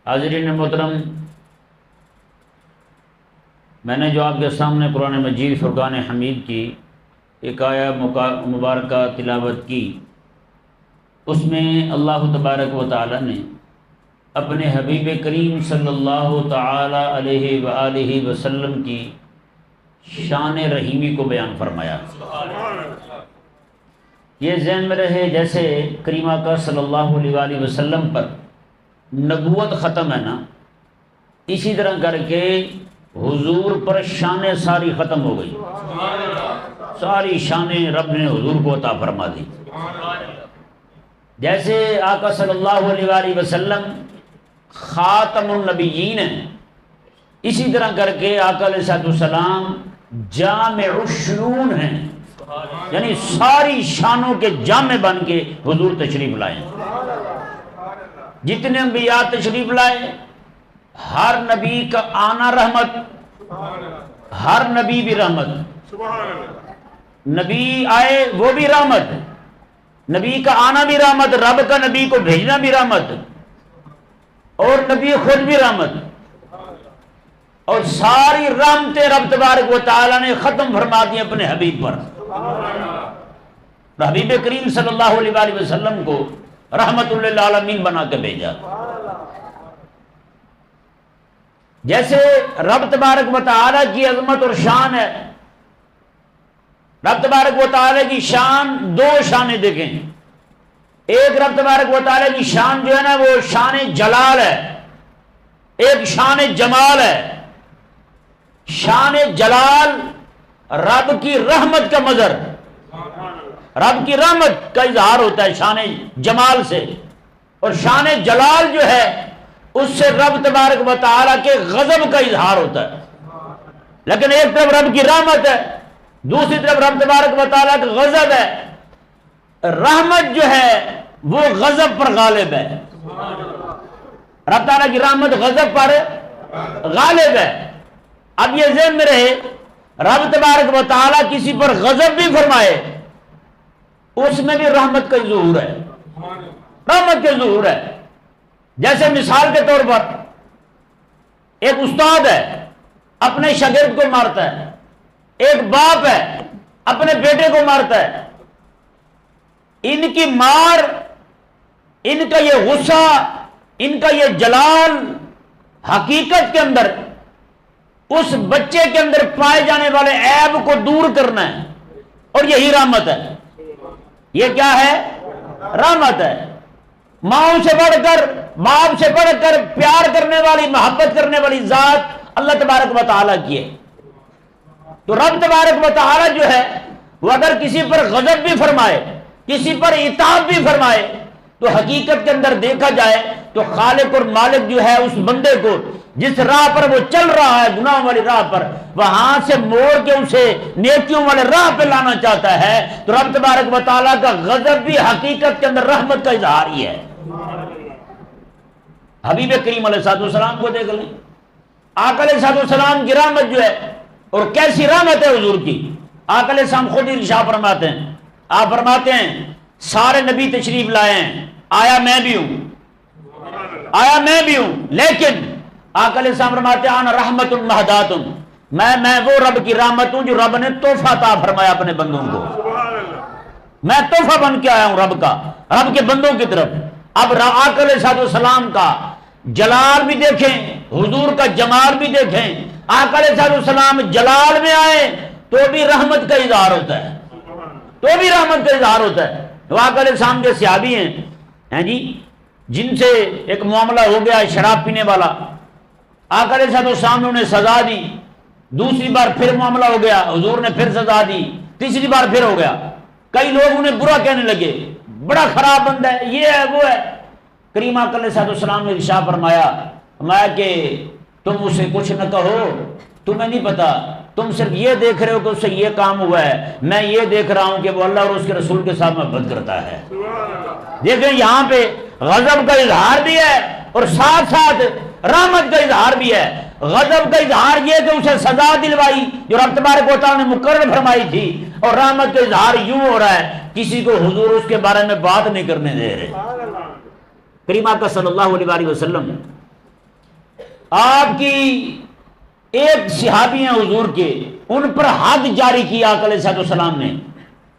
حاضرین محترم، میں نے جو آپ کے سامنے قرآن مجید فرقان حمید کی ایک آیہ مبارکہ تلاوت کی، اس میں اللہ تبارک و تعالی نے اپنے حبیب کریم صلی اللہ تعالی علیہ وآلہ وسلم کی شان رحیمی کو بیان فرمایا۔ یہ ذہن میں رہے، جیسے کریم آقا صلی اللہ علیہ وآلہ وسلم پر نبوت ختم ہے نا، اسی طرح کر کے حضور پر شان ساری ختم ہو گئی، ساری شانیں رب نے حضور کو عطا فرما دی۔ جیسے آقا صلی اللہ علیہ وآلہ وسلم خاتم النبیین ہیں، اسی طرح کر کے آقا علیہ السلام جامع الشؤون ہیں، یعنی ساری شانوں کے جامع بن کے حضور تشریف لائے۔ جتنے انبیاء تشریف لائے، ہر نبی کا آنا رحمت، ہر نبی بھی رحمت، نبی آئے وہ بھی رحمت، نبی کا آنا بھی رحمت، رب کا نبی کو بھیجنا بھی رحمت، اور نبی خود بھی رحمت، اور ساری رحمتیں رب تبارک و تعالی نے ختم فرما دی اپنے حبیب پر۔ حبیب کریم صلی اللہ علیہ وآلہ وسلم کو رحمت للعالمین بنا کے بھیجا۔ جیسے رب تبارک و تعالی کی عظمت اور شان ہے، رب تبارک و تعالی کی شان، دو شانیں دیکھیں۔ ایک رب تبارک و تعالی کی شان جو ہے نا وہ شان جلال ہے، ایک شان جمال ہے۔ شان جلال رب کی رحمت کا مظہر، رب کی رحمت کا اظہار ہوتا ہے شان جمال سے، اور شان جلال جو ہے اس سے رب تبارک و تعالیٰ کے غضب کا اظہار ہوتا ہے۔ لیکن ایک طرف رب کی رحمت ہے، دوسری طرف رب تبارک و تعالیٰ کا غضب ہے۔ رحمت جو ہے وہ غضب پر غالب ہے، رب تعالیٰ کی رحمت غضب پر غالب ہے۔ اب یہ ذہن میں رہے، رب تبارک و تعالیٰ کسی پر غضب بھی فرمائے، اس میں بھی رحمت کا ظہور ہے، رحمت کا ظہور ہے۔ جیسے مثال کے طور پر ایک استاد ہے، اپنے شاگرد کو مارتا ہے، ایک باپ ہے اپنے بیٹے کو مارتا ہے۔ ان کی مار، ان کا یہ غصہ، ان کا یہ جلال حقیقت کے اندر اس بچے کے اندر پائے جانے والے عیب کو دور کرنا ہے، اور یہی رحمت ہے۔ یہ کیا ہے؟ رحمت ہے۔ ماؤں سے بڑھ کر، باپ سے بڑھ کر پیار کرنے والی، محبت کرنے والی ذات اللہ تبارک و تعالیٰ کی ہے۔ تو رب تبارک و تعالیٰ جو ہے وہ اگر کسی پر غضب بھی فرمائے، کسی پر عتاب بھی فرمائے، تو حقیقت کے اندر دیکھا جائے تو خالق اور مالک جو ہے اس بندے کو جس راہ پر وہ چل رہا ہے، گناہوں والی راہ پر، وہاں سے موڑ کے اسے نیکیوں والے راہ پہ لانا چاہتا ہے۔ تو رب تبارک و تعالیٰ کا غضب بھی حقیقت کے اندر رحمت کا اظہار ہی ہے۔ حبیب کریم علیہ السلام کو دیکھ لیں، آقا علیہ السلام کی رحمت جو ہے، اور کیسی رحمت ہے حضور کی۔ آقا علیہ السلام خود ارشاد فرماتے ہیں، آپ فرماتے ہیں سارے نبی تشریف لائے ہیں، آیا میں بھی ہوں، آیا میں بھی ہوں، لیکن آقا علیہ السلام فرماتے ہیں آنا رحمت مہدات، میں وہ رب کی رحمت ہوں جو رب نے تحفہ عطا فرمایا اپنے بندوں کو۔ میں تحفہ بن کے آیا ہوں رب کا، رب کے بندوں کی طرف۔ اب آقا علیہ السلام کا جلال بھی دیکھیں، حضور کا جمال بھی دیکھیں۔ آقا علیہ السلام جلال میں آئے تو بھی رحمت کا اظہار ہوتا ہے، تو بھی رحمت کا اظہار ہوتا ہے۔ تو آقا علیہ السلام کے صحابی ہیں جی، جن سے ایک معاملہ ہو گیا شراب پینے والا، آقا علیہ السلام نے انہیں سزا دی، دوسری بار پھر معاملہ ہو گیا، حضور نے پھر سزا دی، تیسری بار پھر ہو گیا۔ کئی لوگ انہیں برا کہنے لگے، بڑا خراب بندہ ہے، یہ ہے وہ ہے۔ کریم آقا علیہ السلام نے ارشاد فرمایا کہ تم اسے کچھ نہ کہو، تمہیں نہیں پتا، تم صرف یہ دیکھ رہے ہو کہ اس سے یہ کام ہوا ہے، میں یہ دیکھ رہا ہوں کہ وہ اللہ اور اس کے رسول کے ساتھ محبت کرتا ہے۔ دیکھیں یہاں پہ غضب کا اظہار بھی ہے اور ساتھ ساتھ رحمت کا اظہار بھی ہے۔ غضب کا اظہار یہ کہ اسے سزا دلوائی جو رب تبارک و تعالیٰ نے مقرر فرمائی تھی، اور رحمت کا اظہار یوں ہو رہا ہے کسی کو حضور اس کے بارے میں بات نہیں کرنے دے رہے۔ کریم آقا صلی اللہ علیہ وسلم آپ کی ایک صحابی ہیں حضور کے، ان پر حد جاری کی آقا علیہ الصلوۃ والسلام نے،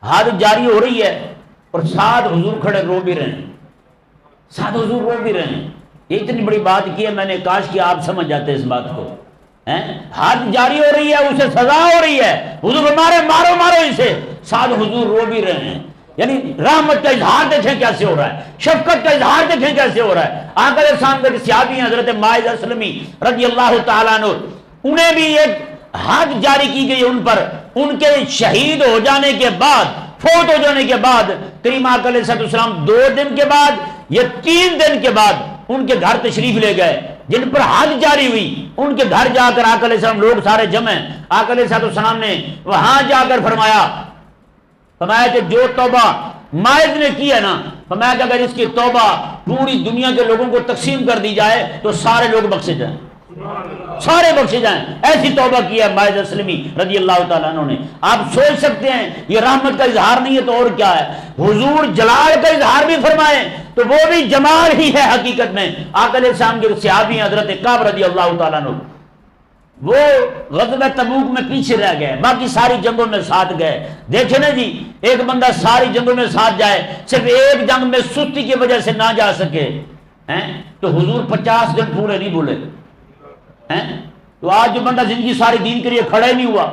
حد جاری ہو رہی ہے اور ساتھ حضور کھڑے رو بھی رہے ہیں، ساتھ حضور رو بھی رہے ہیں. یہ اتنی بڑی بات کی ہے، میں نے کاش کہ آپ سمجھ جاتے اس بات کو. حد جاری ہو رہی ہے، اسے سزا ہو رہی ہے، حضور مارے مارو مارو اسے، ساتھ حضور رو بھی رہے ہیں. یعنی رحمت کا اظہار دیکھیں کیسے ہو رہا ہے، شفقت کا اظہار دیکھیں کیسے ہو رہا ہے. آقا علیہ السلام کے صحابی ہیں حضرت ماعز اسلمی رضی اللہ تعالیٰ عنہ، انہیں بھی ایک حد جاری کی گئی ان پر. ان کے شہید ہو جانے کے بعد، فوت ہو جانے کے بعد، کریم آقا علیہ السلام 2 دن کے بعد یا 3 دن کے بعد ان کے گھر تشریف لے گئے. جن پر حد جاری ہوئی ان کے گھر جا کر آقا علیہ السلام، لوگ سارے جمع، آقا علیہ السلام نے وہاں جا کر فرمایا کہ جو توبہ ماعز نے کی ہے نا، فرمایا کہ اگر اس کی توبہ پوری دنیا کے لوگوں کو تقسیم کر دی جائے تو سارے لوگ بخشے جائیں، سارے بخشے جائیں. ایسی توبہ کی ہے ماعز اسلمی رضی اللہ تعالیٰ عنہ نے. آپ سوچ سکتے ہیں یہ رحمت کا اظہار نہیں ہے تو اور کیا ہے. حضور جلال کا اظہار بھی فرمائیں تو وہ بھی جمال ہی ہے حقیقت میں. آقا علیہ السلام کے صحابی حضرت کعب رضی اللہ تعالیٰ عنہ، وہ غزوہ تبوک میں پیچھے رہ گئے، باقی ساری جنگوں میں ساتھ گئے. دیکھیں نا جی، ایک بندہ ساری جنگوں میں ساتھ جائے، صرف ایک جنگ میں سستی کی وجہ سے نہ جا سکے تو حضور 50 دن پورے نہیں بولے. تو آج جو بندہ زندگی ساری دین کے لیے کھڑا ہی نہیں ہوا،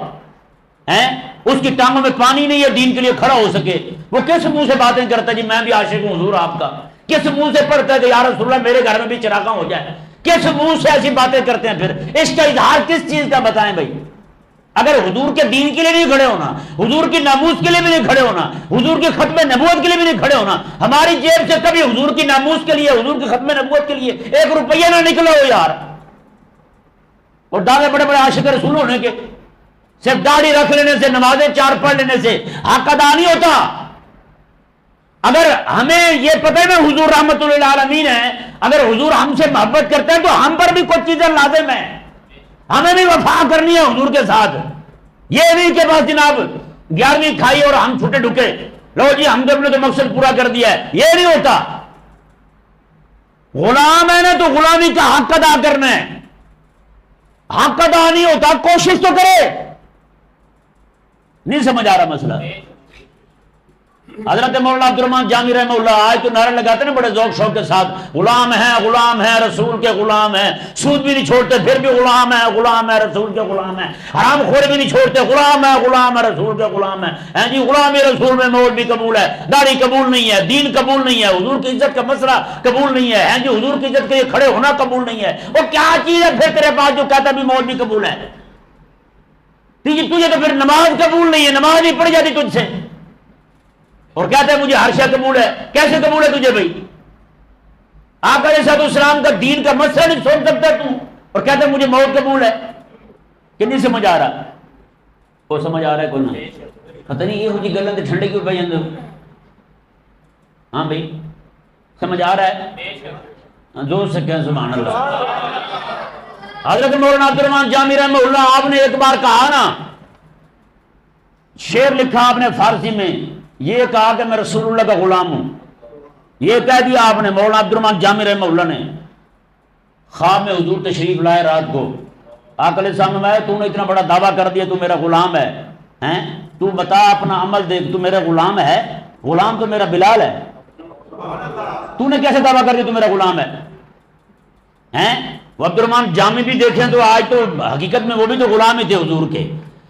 اس کی ٹانگوں میں پانی نہیں ہے دین کے لیے کھڑا ہو سکے، وہ کس منہ سے باتیں کرتا ہے جی میں بھی عاشق ہوں حضور آپ کا؟ کس منہ سے پڑھتا ہے کہ یا رسول اللہ میرے گھر میں بھی چراغاں ہو جائے؟ کس منہ سے ایسی باتیں کرتے ہیں؟ پھر اس کا اظہار کس چیز کا بتائیں بھائی؟ اگر حضور کے دین کے لیے نہیں کھڑے ہونا، حضور کی ناموس کے لیے بھی نہیں کھڑے ہونا، حضور کے ختم نبوت کے لیے بھی نہیں کھڑے ہونا، ہماری جیب سے کبھی حضور کی ناموس کے لیے، حضور کے ختم نبوت کے لیے 1 روپیہ نہ نکلا ہو یار، اور دعوے بڑے بڑے عاشق رسول ہونے کے، صرف داڑھی رکھ لینے سے، نمازیں 4 پڑھ لینے سے حق ادا نہیں ہوتا. اگر ہمیں یہ پتہ ہے میں حضور رحمت للعالمین ہے، اگر حضور ہم سے محبت کرتے ہیں تو ہم پر بھی کچھ چیزیں لازم ہیں، ہمیں بھی وفا کرنی ہے حضور کے ساتھ. یہ نہیں کہ بس جناب 11ویں کھائی اور ہم چھوٹے ڈھکے، لو جی ہم نے تو مقصد پورا کر دیا ہے، یہ نہیں ہوتا. غلام ہے نا تو غلامی کا حق ادا کرنا ہے. حق ادا نہیں ہوتا کوشش تو کرے. نہیں سمجھ آ رہا مسئلہ؟ حضرت مولانا عبدالرحمن جامی رحمہ اللہ آج تو نعرے لگاتے نا بڑے ذوق شوق کے ساتھ، غلام ہے رسول کے غلام ہے، سود بھی نہیں چھوڑتے پھر بھی غلام ہے رسول کے غلام ہے، حرام خور بھی نہیں چھوڑتے، غلام ہے رسول کے غلام ہے. جی غلامی رسول میں موت بھی قبول ہے، داڑھی قبول نہیں ہے، دین قبول نہیں ہے، حضور کی عزت کا مسئلہ قبول نہیں ہے، جی حضور کی عزت کے لیے کھڑے ہونا قبول نہیں ہے. وہ کیا چیز ہے پھر تیرے پاس جو کہتا بھی موت بھی قبول ہے؟ تجھے تو پھر نماز قبول نہیں ہے، نماز نہیں پڑھ جاتی تجھ سے، اور کہتے ہیں مجھے ہر شے قبول ہے. کیسے قبول ہے تجھے بھائی؟ آقا علیہ السلام کا دین کا مسئلہ نہیں سوچ سکتا تو، اور کہتے ہیں مجھے موت قبول ہے. کہ نہیں سمجھ آ رہا؟ وہ سمجھ آ رہا ہے کوئی نہ؟ پتہ نہیں یہ ہوئی گلیں تو ٹھنڈے کیوں پہ اندر. ہاں بھائی سمجھ آ رہا ہے؟ جو سکیں سبحان اللہ. حضرت مولانا عبدالرحمن جامی رحمہ اللہ آپ نے ایک بار کہا نا، شعر لکھا آپ نے فارسی میں، یہ کہا کہ میں رسول اللہ کا غلام ہوں. یہ کہہ دیا آپ نے، مولانا عبدالرحمن جامی رحمہ اللہ نے. خواب میں حضور تشریف لائے رات کو، آقا علیہ السلام نے تو نے اتنا بڑا دعویٰ کر دیا تو میرا غلام ہے، تو بتا اپنا عمل دیکھ، تو میرا غلام ہے؟ غلام تو میرا بلال ہے، تو نے کیسے دعویٰ کر دیا تو میرا غلام ہے؟ وہ عبدالرحمن جامی بھی دیکھیں تو آج تو حقیقت میں وہ بھی تو غلام ہی تھے حضور کے،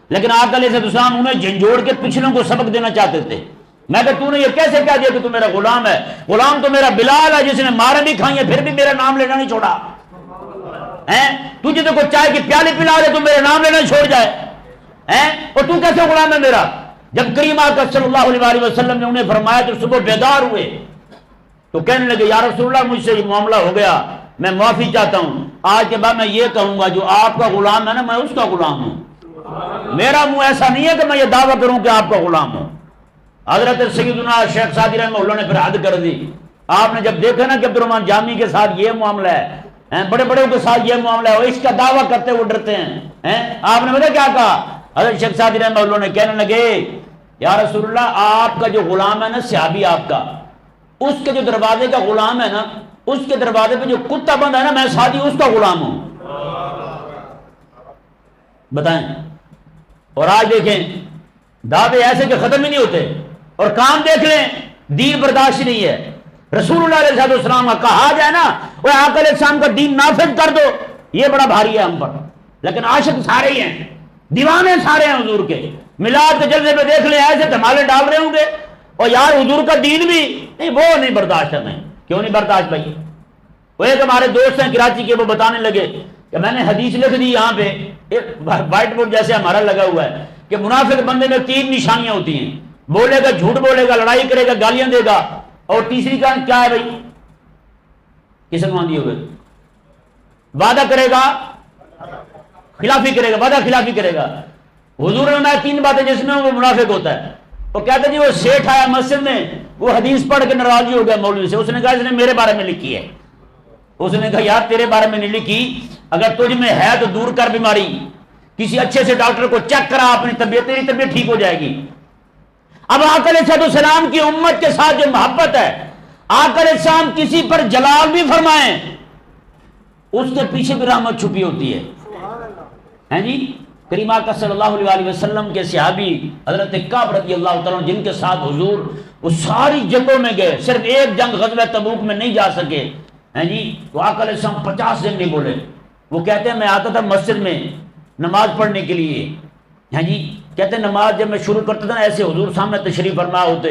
لیکن آقا علیہ السلام انہیں جھنجھوڑ کے پچھلوں کو سبق دینا چاہتے تھے. میں کہ تو نے یہ کیسے کہہ دیا کہ تو میرا غلام ہے؟ غلام تو میرا بلال ہے جس نے مارے بھی کھائی ہیں پھر بھی میرا نام لینا نہیں چھوڑا. تجھے تو کوئی چائے کی پیالی پلا دے تو میرا نام لینا چھوڑ جائے، اور تو کیسے غلام ہے میرا؟ جب کریم آقا صلی اللہ علیہ وسلم نے انہیں فرمایا تو صبح بیدار ہوئے تو کہنے لگے یا رسول اللہ مجھ سے یہ معاملہ ہو گیا، میں معافی چاہتا ہوں، آج کے بعد میں یہ کہوں گا جو آپ کا غلام ہے نا میں اس کا غلام ہوں. میرا منہ ایسا نہیں ہے کہ میں یہ دعویٰ کروں کہ آپ کا غلام ہوں. حضرت سیدنا شیخ سعدی رحمہ اللہ نے پھر حد کر دی. آپ نے جب دیکھا نا کہ عبدالرحمن جامی کے ساتھ یہ معاملہ ہے، بڑے بڑوں کے ساتھ یہ معاملہ ہے، اس کا دعویٰ کرتے وہ ڈرتے ہیں. آپ نے پتا کیا کہا؟ حضرت شیخ سعدی رحمہ اللہ نے کہنے لگے یا رسول اللہ آپ کا جو غلام ہے نا صحابی آپ کا، اس کے جو دروازے کا غلام ہے نا، اس کے دروازے پہ جو کتا بند ہے نا میں سعدی اس کا غلام ہوں. بتائیں. اور آج دیکھیں دعوے ایسے کہ ختم ہی نہیں ہوتے، اور کام دیکھ لیں، دین برداشت نہیں ہے. رسول اللہ علیہ السلام کا کہا جائے نا وہ آقا علیہ السلام کا دین نافذ کر دو، یہ بڑا بھاری ہے ہم پر. لیکن عاشق سارے ہی ہیں، دیوانے سارے ہیں حضور کے. میلاد کے جلسے پہ دیکھ لیں ایسے دھمالے ڈال رہے ہوں گے، اور یار حضور کا دین بھی نہیں، وہ نہیں برداشت ہمیں. کیوں نہیں برداشت بھائی؟ وہ ایک ہمارے دوست ہیں کراچی کے، وہ بتانے لگے کہ میں نے حدیث لکھ دی یہاں پہ، ایک وائٹ بورڈ جیسے ہمارا لگا ہوا ہے کہ منافق بندے میں 3 نشانیاں ہوتی ہیں، بولے گا جھوٹ بولے گا، لڑائی کرے گا، گالیاں دے گا، اور تیسری کا کیا ہے بھائی؟ کسے کو آندھی ہوگی؟ وعدہ کرے گا خلافی کرے گا، وعدہ خلافی کرے گا. حضور نے 3 باتیں جس میں وہ منافق ہوتا ہے. وہ کہتے جی وہ سیٹھ آیا مسجد میں، وہ حدیث پڑھ کے ناراضی ہو گیا مولوی سے. اس نے کہا اس نے میرے بارے میں لکھی ہے. اس نے کہا یار تیرے بارے میں نہیں لکھی، اگر تجھ میں ہے تو دور کر بیماری، کسی اچھے سے ڈاکٹر کو چیک کرا اپنی طبیعت، تیری طبیعت ٹھیک ہو جائے گی. اب آقا علیہ السلام کی امت کے ساتھ جو محبت ہے، آقا علیہ السلام کسی پر جلال بھی فرمائیں اس کے پیچھے بھی رحمت چھپی ہوتی ہے. ہیں جی کریم آقا صلی اللہ علیہ وسلم کے صحابی حضرت کعب رضی اللہ تعالیٰ جن کے ساتھ حضور وہ ساری جنگوں میں گئے، صرف ایک جنگ غزوہ تبوک میں نہیں جا سکے. ہیں جی تو آقا علیہ السلام 50 دن نہیں بولے. وہ کہتے ہیں میں آتا تھا مسجد میں نماز پڑھنے کے لیے. ہیں جی کہتے ہیں نماز جب میں شروع کرتا تھا نا ایسے حضور سامنے تشریف فرما ہوتے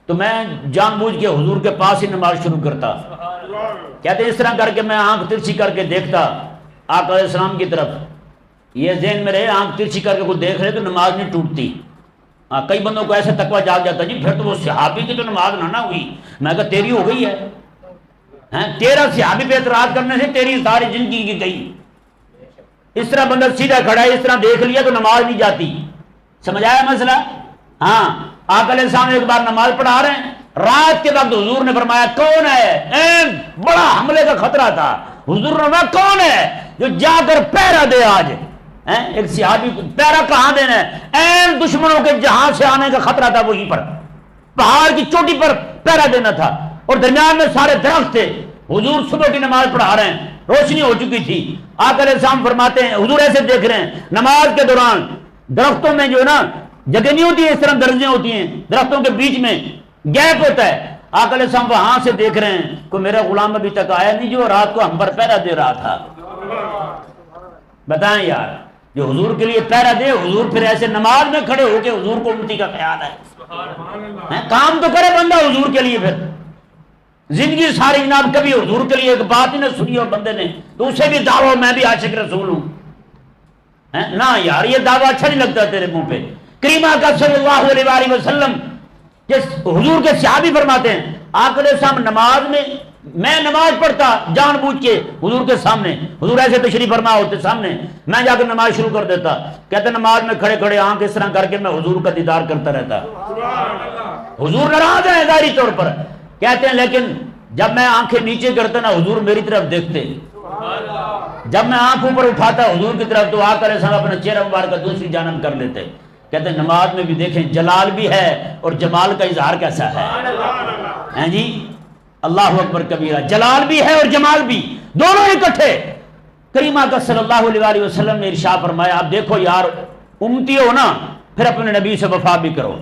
تو میں جان بوجھ کے حضور کے پاس ہی نماز شروع کرتا. کہتے ہیں اس طرح کر کے میں آنکھ ترچھی کر کے دیکھتا آقا علیہ السلام کی طرف. یہ ذہن میں رہے آنکھ ترچھی کر کے کوئی دیکھ رہے تو نماز نہیں ٹوٹتی. کئی بندوں کو ایسے تقویٰ جاگ جاتا جی پھر تو وہ صحابی کی تو نماز نہ ہوئی. میں کہا تیری ہو گئی ہے، تیرا صحابی پہ اعتراض کرنے سے تیری ساری زندگی کی گئی. اس طرح بندہ سیدھا کھڑا ہے، اس طرح دیکھ لیا تو نماز نہیں جاتی. سمجھ آیا مسئلہ؟ ہاں آقا علیہ السلام ایک بار نماز پڑھا رہے ہیں، رات کے وقت حضور نے فرمایا کون ہے؟ بڑا حملے کا خطرہ تھا. حضور نے فرمایا کون ہے جو جا کر پہرا دے آج؟ ایک صحابی کو پہرا کہاں دینا ہے؟ این دشمنوں کے جہاں سے آنے کا خطرہ تھا، وہیں پر پہاڑ کی چوٹی پر پہرا دینا تھا، اور درمیان میں سارے درخت تھے. حضور صبح کی نماز پڑھا رہے ہیں، روشنی ہو چکی تھی. آقا علیہ السلام فرماتے ہیں حضور ایسے دیکھ رہے ہیں نماز کے دوران درختوں میں جو ہے نا جگہ نہیں ہوتی ہے، اس طرح درجیں ہوتی ہیں، درختوں کے بیچ میں گیپ ہوتا ہے. آقا علیہ السلام وہاں سے دیکھ رہے ہیں کوئی میرا غلام ابھی تک آیا نہیں جو رات کو ہم پر پہرا دے رہا تھا. بتائیں یار جو حضور کے لیے پہرا دے، حضور پھر ایسے نماز میں کھڑے ہو کے حضور کو امتی کا خیال ہے. کام تو کرے بندہ حضور کے لیے، پھر زندگی ساری جناب کبھی حضور کے لیے ایک بات ہی نہ سنی اور بندے نے تو اسے بھی دعویٰ میں بھی عاشق رسول ہوں. نہ یار یہ دعویٰ اچھا نہیں لگتا تیرے منہ پہ. کریم آقا صلی اللہ علیہ وسلم جس حضور کے صحابی فرماتے ہیں آقا علیہ السلام نماز میں نماز پڑھتا جان بوجھ کے حضور کے سامنے، حضور ایسے تشریف فرما ہوتے سامنے، میں جا کر نماز شروع کر دیتا. کہتے نماز میں کھڑے کھڑے آنکھ اس طرح کر کے میں حضور کا دیدار کرتا رہتا. حضور ناراض ہیں ظاہری طور پر، کہتے ہیں لیکن جب میں آنکھیں نیچے کرتا نا حضور میری طرف دیکھتے، جب میں آنکھ اوپر اٹھاتا حضور کی طرف تو آقا علیہ السلام اپنا چہرہ مبارک دوسری جانب کر لیتے. کہتے ہیں نماز میں بھی دیکھیں جلال بھی ہے اور جمال کا اظہار کیسا ہے. جی اللہ اکبر کبیرہ، جلال بھی ہے اور جمال بھی، دونوں اکٹھے. کریم آقا صلی اللہ علیہ وسلم نے ارشاد فرمایا اب دیکھو یار امتی ہو نا پھر اپنے نبی سے وفا بھی کرو.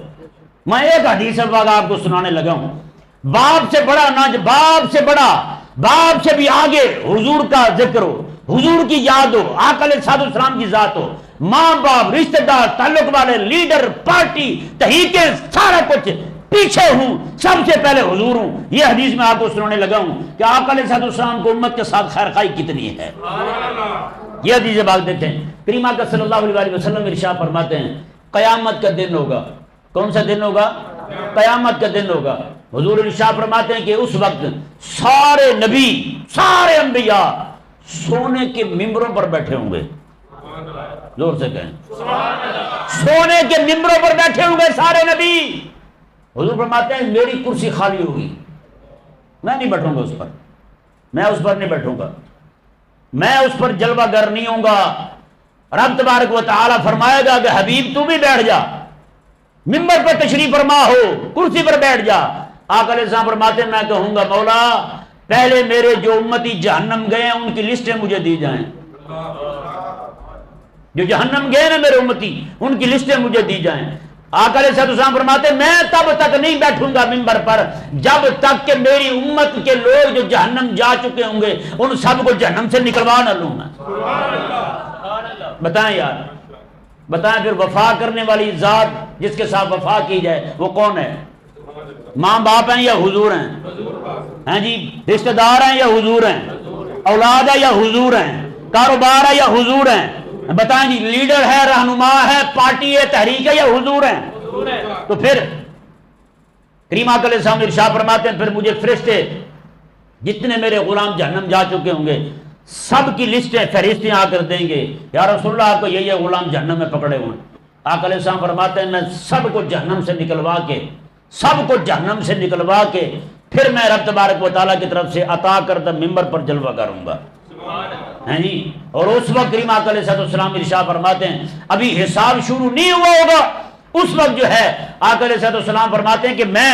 میں ایک حدیث پاک آپ کو سنانے لگا ہوں. باپ سے بڑا نہ، باپ سے بڑا، باپ سے بھی آگے حضور کا ذکر ہو، حضور کی یاد ہو، آقا علیہ السلام کی ذات ہو، ماں باپ رشتہ دار تعلق والے لیڈر پارٹی تحریکیں سارا کچھ پیچھے ہوں، سب سے پہلے حضور ہوں. یہ حدیث میں آپ کو سنانے لگا ہوں کہ آقا علیہ السلام کو امت کے ساتھ خیر خائی کتنی ہے. یہ حدیث بات دیتے ہیں. کریم آقا صلی اللہ علیہ وسلم ارشاد فرماتے ہیں قیامت کا دن ہوگا. کون سا دن ہوگا؟ قیامت کا دن ہوگا. حضور ارشاد فرماتے ہیں کہ اس وقت سارے نبی سارے انبیاء سونے کے ممبروں پر بیٹھے ہوں گے. زور سے کہیں سونے کے ممبروں پر بیٹھے ہوں گے سارے نبی. حضور فرماتے ہیں میری کرسی خالی ہوگی، میں نہیں بیٹھوں گا اس پر، میں اس پر نہیں بیٹھوں گا، میں اس پر جلوہ گر نہیں ہوں گا. رب تبارک و تعالی فرمائے گا کہ حبیب تو بھی بیٹھ جا، ممبر پر تشریف فرما ہو، کرسی پر بیٹھ جا. آقا علیہ السلام فرماتے ہیں میں کہوں گا مولا پہلے میرے جو امتی جہنم گئے ہیں ان کی لسٹیں مجھے دی جائیں. جو جہنم گئے نا میرے امتی، ان کی لسٹیں مجھے دی جائیں۔ آقا علیہ السلام فرماتے میں تب تک نہیں بیٹھوں گا منبر پر جب تک کہ میری امت کے لوگ جو جہنم جا چکے ہوں گے ان سب کو جہنم سے نکلوا نہ لوں میں۔ بتائیں یار، بتائیں پھر وفا کرنے والی ذات جس کے ساتھ وفا کی جائے وہ کون ہے؟ ماں باپ ہیں یا حضور ہیں؟ ہیں جی، رشتہ دار ہیں یا حضور ہیں؟ اولاد ہے یا حضور ہیں؟ کاروبار ہے یا حضور ہیں؟ بتائیں جی، لیڈر ہے، رہنما ہے، پارٹی ہے، تحریک ہے یا حضور ہیں؟ تو پھر کریم آقا علیہ السلام ارشاد فرماتے ہیں پھر مجھے فرشتے جتنے میرے غلام جہنم جا چکے ہوں گے سب کی لسٹیں فہرستیں آ کر دیں گے، یا رسول اللہ آپ کو یہ غلام جہنم میں پکڑے ہوئے ہیں۔ آقا علیہ السلام فرماتے ہیں میں سب کو جہنم سے نکلوا کے، سب کو جہنم سے نکلوا کے پھر میں رب تبارک و تعالیٰ کی طرف سے عطا کردہ ممبر پر جلوہ کروں گا، ہیں جی۔ اور اس وقت کریم آقا علیہ السلام ارشاد فرماتے ہیں ابھی حساب شروع نہیں ہوا ہوگا، اس وقت جو ہے آقا علیہ السلام فرماتے ہیں کہ میں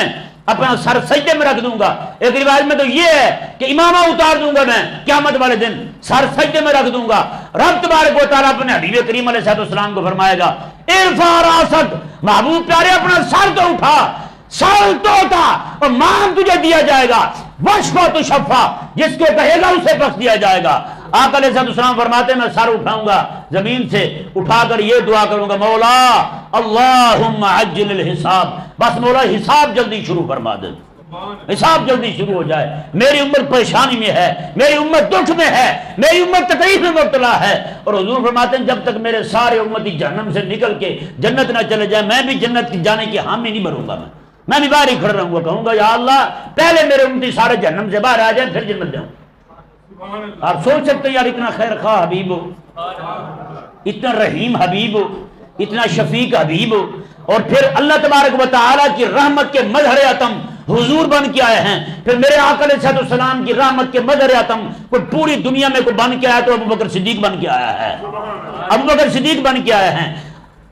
اپنا سر سجدے میں رکھ دوں گا۔ ایک روایت میں تو یہ ہے کہ امامہ اتار دوں گا، میں قیامت والے دن سر سجدے میں رکھ دوں گا۔ رب تبارک و تعالیٰ اپنے حبیب کریم علیہ السلام کو فرمائے گا ارفع راسک، محبوب پیارے اپنا سر تو اٹھا، سر تو اٹھا اور مانگ تجھے دیا جائے گا، وشفا تو شفا، جس کو کہے گا اسے بخش دیا جائے گا۔ آقا علیہ السلام فرماتے ہیں میں سر اٹھاؤں گا زمین سے، اٹھا کر یہ دعا کروں گا مولا اللہم عجل الحساب، بس مولا حساب جلدی شروع فرما دے، حساب جلدی شروع ہو جائے، میری امت پریشانی میں ہے، میری امت دکھ میں ہے، میری امت تکلیف میں مبتلا ہے۔ اور حضور فرماتے ہیں جب تک میرے سارے امتی جہنم سے نکل کے جنت نہ چلے جائیں میں بھی جنت جانے کی حامی نہیں بھروں گا، میں بھی باہر ہی کھڑا رہوں گا، کہوں گا یا اللہ پہلے میرے امتی سارے جہنم سے باہر آ جائیں پھر جنت جاؤں۔ آپ سوچ سکتے ہیں یار اتنا خیر خواہ حبیب ہو، اتنا رحیم حبیب ہو، اتنا شفیق حبیب ہو، اور پھر اللہ تبارک و تعالیٰ کی رحمت کے مظہر اتم حضور بن کے آئے ہیں۔ پھر میرے آقا علیہ السلام کی رحمت کے مظہر اتم کوئی پوری دنیا میں کوئی بن کے آیا تو ابو بکر صدیق بن کے آیا ہے، ابو بکر صدیق بن کے آئے ہیں۔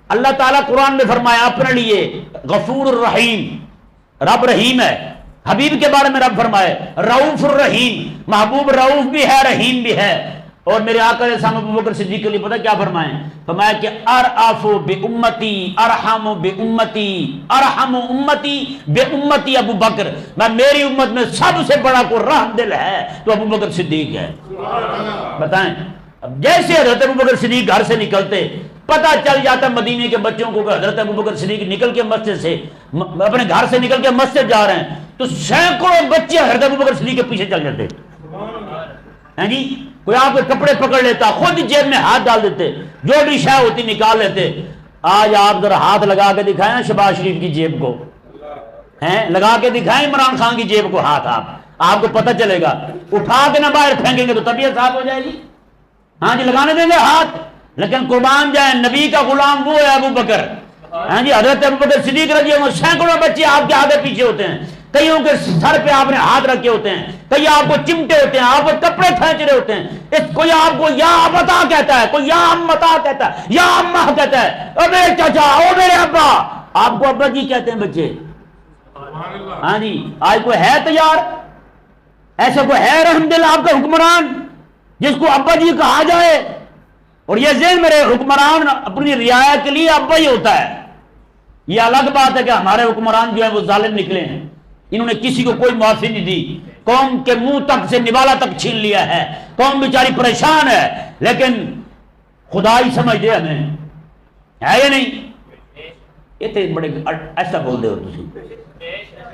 اللہ تعالیٰ قرآن میں فرمایا اپنے لیے غفور الرحیم، رب رحیم ہے، حبیب کے بارے میں رب فرمائے رؤوف الرحیم، محبوب رؤوف بھی ہے رحیم بھی ہے۔ اور میرے آقا علیہ السلام ابو بکر صدیق کے لیے پتہ کیا فرمائیں؟ فرمایا کہ ارأف بامتی ارحم بامتی ارحم امتی بامتی ابو بکر، میں میری امت میں سب سے بڑا کو رحم دل ہے تو ابو بکر صدیق ہے۔ بتائیں اب جیسے حضرت ابو بکر صدیق گھر سے نکلتے پتہ چل جاتا مدینے کے بچوں کو کہ حضرت ابو بکر صدیق نکل کے مسجد سے اپنے گھر سے نکل کے مسجد جا رہے ہیں تو سینکڑوں بچے حضرت ابو بکر صدیق کے پیچھے چل جاتے ہیں جی۔ کوئی آپ کے کپڑے پکڑ لیتا، خود جیب میں ہاتھ ڈال دیتے، جو بھی شے ہوتی نکال لیتے۔ آج آپ ذرا ہاتھ لگا کے دکھائیں شہباز شریف کی جیب کو، ہیں لگا کے دکھائیں عمران خان کی جیب کو ہاتھ، آپ کو پتہ چلے گا۔ اٹھا کے نہ باہر پھینکیں گے تو طبیعت صاف ہو جائے گی، ہاں جی لگانے دیں گے ہاتھ۔ لیکن قربان جائیں نبی کا غلام وہ ہے ابو بکر، ہاں جی حضرت ابو بکر صدیق رضی اللہ عنہ۔ سینکڑوں بچے آپ کے آگے پیچھے ہوتے ہیں، کئیوں کے سر پہ آپ نے ہاتھ رکھے ہوتے ہیں، کئی آپ کو چمٹے ہوتے ہیں، آپ کو کپڑے کھینچ رہے ہوتے ہیں، کوئی آپ کو یا ابتا کہتا ہے، کوئی یا امتا کہتا ہے، یا اماں کہتا ہے، او میرے چچا او میرے ابا، آپ کو ابا جی کہتے ہیں بچے، ہاں جی۔ آج کوئی ہے تیار، ایسا کوئی ہے رحم دل آپ کا حکمران جس کو ابا جی کہا جائے؟ اور یہ ذہن میرے حکمران اپنی رعایا کے لیے ابا ہی ہوتا ہے۔ یہ الگ بات ہے کہ ہمارے حکمران جو ہے وہ ظالم نکلے ہیں، انہوں نے کسی کو کوئی معافی نہیں دی، قوم کے منہ تک سے نوالا تک چھین لیا ہے، قوم بیچاری پریشان ہے، لیکن خدا ہی سمجھ دے ہمیں، ہے یا نہیں؟ یہ تو بڑے ایسا بول دے ہو تسی،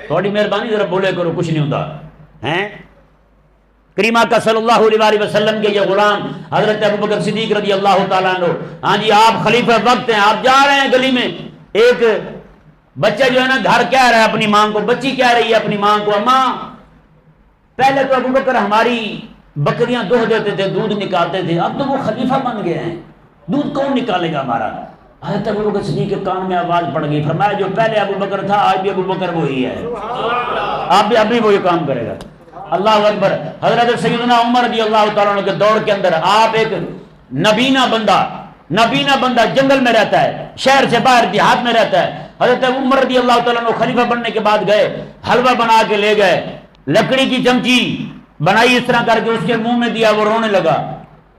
تھوڑی مہربانی ذرا بولے کرو، کچھ نہیں ہوتا ہیں۔ کریم آقا صلی اللہ علیہ وسلم کے یہ غلام حضرت ابو بکر صدیق رضی اللہ تعالیٰ عنہ، ہاں جی آپ خلیفہ وقت ہیں، آپ جا رہے ہیں گلی میں، ایک بچہ جو ہے نا گھر کہہ رہا ہے اپنی ماں کو، بچی کہہ رہی ہے اپنی ماں کو اماں پہلے تو ابو بکر ہماری بکریاں دہہ دیتے تھے، دودھ نکالتے تھے، اب تو وہ خلیفہ بن گئے ہیں، دودھ کون نکالے گا ہمارا؟ حضرت ابو بکر صدیق کے کان میں آواز پڑ گئی، فرمایا جو پہلے ابو بکر تھا آج بھی ابو بکر وہی ہے، آپ بھی ابھی وہی کام کرے گا۔ اللہ اکبر۔ حضرت سیدنا عمر رضی اللہ تعالیٰ عنہ کے دور کے اندر آپ ایک نبینا بندہ جنگل میں رہتا ہے، شہر سے باہر دیہات میں رہتا ہے۔ حضرت عمر رضی اللہ تعالیٰ عنہ خلیفہ بننے کے بعد گئے، حلوہ بنا کے لے گئے، لکڑی کی چمچی بنائی اس طرح کر کے اس کے منہ میں دیا، وہ رونے لگا۔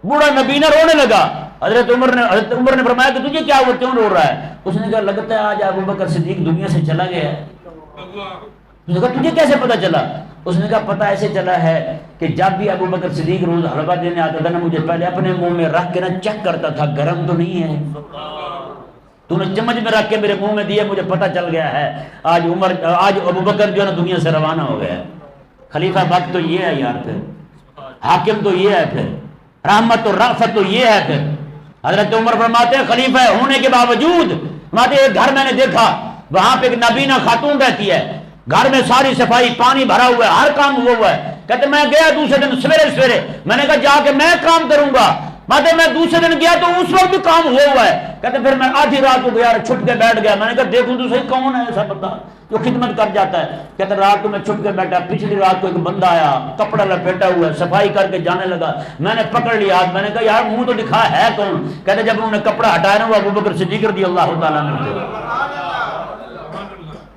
بوڑھا نبی نہ رونے لگا. حضرت عمر نے فرمایا کہ تجھے کیا ہوا, کیوں رو رہا ہے؟ اس نے کہا لگتا ہے آج ابو بکر صدیق دنیا سے چلا گیا ہے. اس نے کہا تجھے کیسے پتا چلا؟ اس نے کہا پتہ ایسے چلا ہے کہ جب بھی ابو بکر صدیق روز حلوہ دینے آتا تھا نا, مجھے پہلے اپنے منہ میں رکھ کے نا چیک کرتا تھا گرم تو نہیں ہے. تو نے چمچ میں رکھ کے میرے منہ میں دیا, مجھے پتہ چل گیا ہے آج ابو بکر جو ہے نا دنیا سے روانہ ہو گیا ہے. خلیفہ وقت تو یہ ہے یار, پھر حاکم تو یہ ہے, پھر رحمت و رأفت تو یہ ہے. پھر حضرت عمر فرماتے ہیں خلیفہ ہونے کے باوجود فرماتے ایک گھر میں نے دیکھا, وہاں پہ ایک نبینا خاتون رہتی ہے, گھر میں ساری صفائی, پانی بھرا ہوا ہے, ہر کام ہوا ہے. کہتے میں گیا دوسرے دن سویرے, میں نے کہا جا کے میں کام کروں گا. میں دوسرے دن گیا تو اس وقت بھی کام ہوا ہے. کہتے پھر میں آدھی رات کو گیا, چھٹ کے بیٹھ گیا. میں نے کہا دیکھوں تو صحیح کون ہے ایسا بندہ جو خدمت کر جاتا ہے. کہتے رات کو میں چھٹ کے بیٹھا, پچھلی رات کو ایک بندہ آیا, کپڑا لپیٹا ہوا ہے, صفائی کر کے جانے لگا. میں نے پکڑ لیا, میں نے کہا یار منہ تو دکھا ہے کون؟ کہتے جب انہوں نے کپڑا ہٹایا نا وہ ابو بکر صدیق رضی اللہ تعالیٰ عنہ.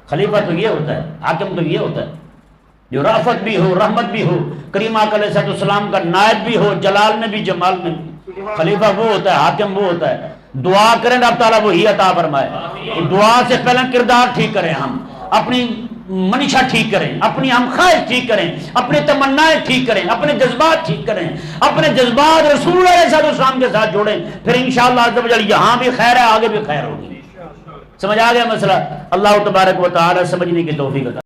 خلیفہ تو یہ ہوتا ہے, حاکم تو یہ ہوتا ہے جو رافت بھی ہو, رحمت بھی ہو, کریم آقا علیہ السلام کا نائب بھی ہو, جلال میں بھی جمال میں بھی. خلیفہ وہ ہوتا ہے, حاکم وہ ہوتا ہے. دعا کریں رب تعالیٰ وہی عطا فرمائے. دعا سے پہلے کردار ٹھیک کریں, ہم اپنی منشا ٹھیک کریں, اپنی ہم خواہش ٹھیک کریں, اپنی تمنائیں ٹھیک کریں, اپنے جذبات ٹھیک کریں, اپنے جذبات رسول علیہ السلام کے ساتھ جوڑیں. پھر انشاءاللہ عز و جل یہاں بھی خیر ہے, آگے بھی خیر ہوگی. سمجھ آ گیا مسئلہ؟ اللہ تبارک و تعالی سمجھنے کی توفیق عطا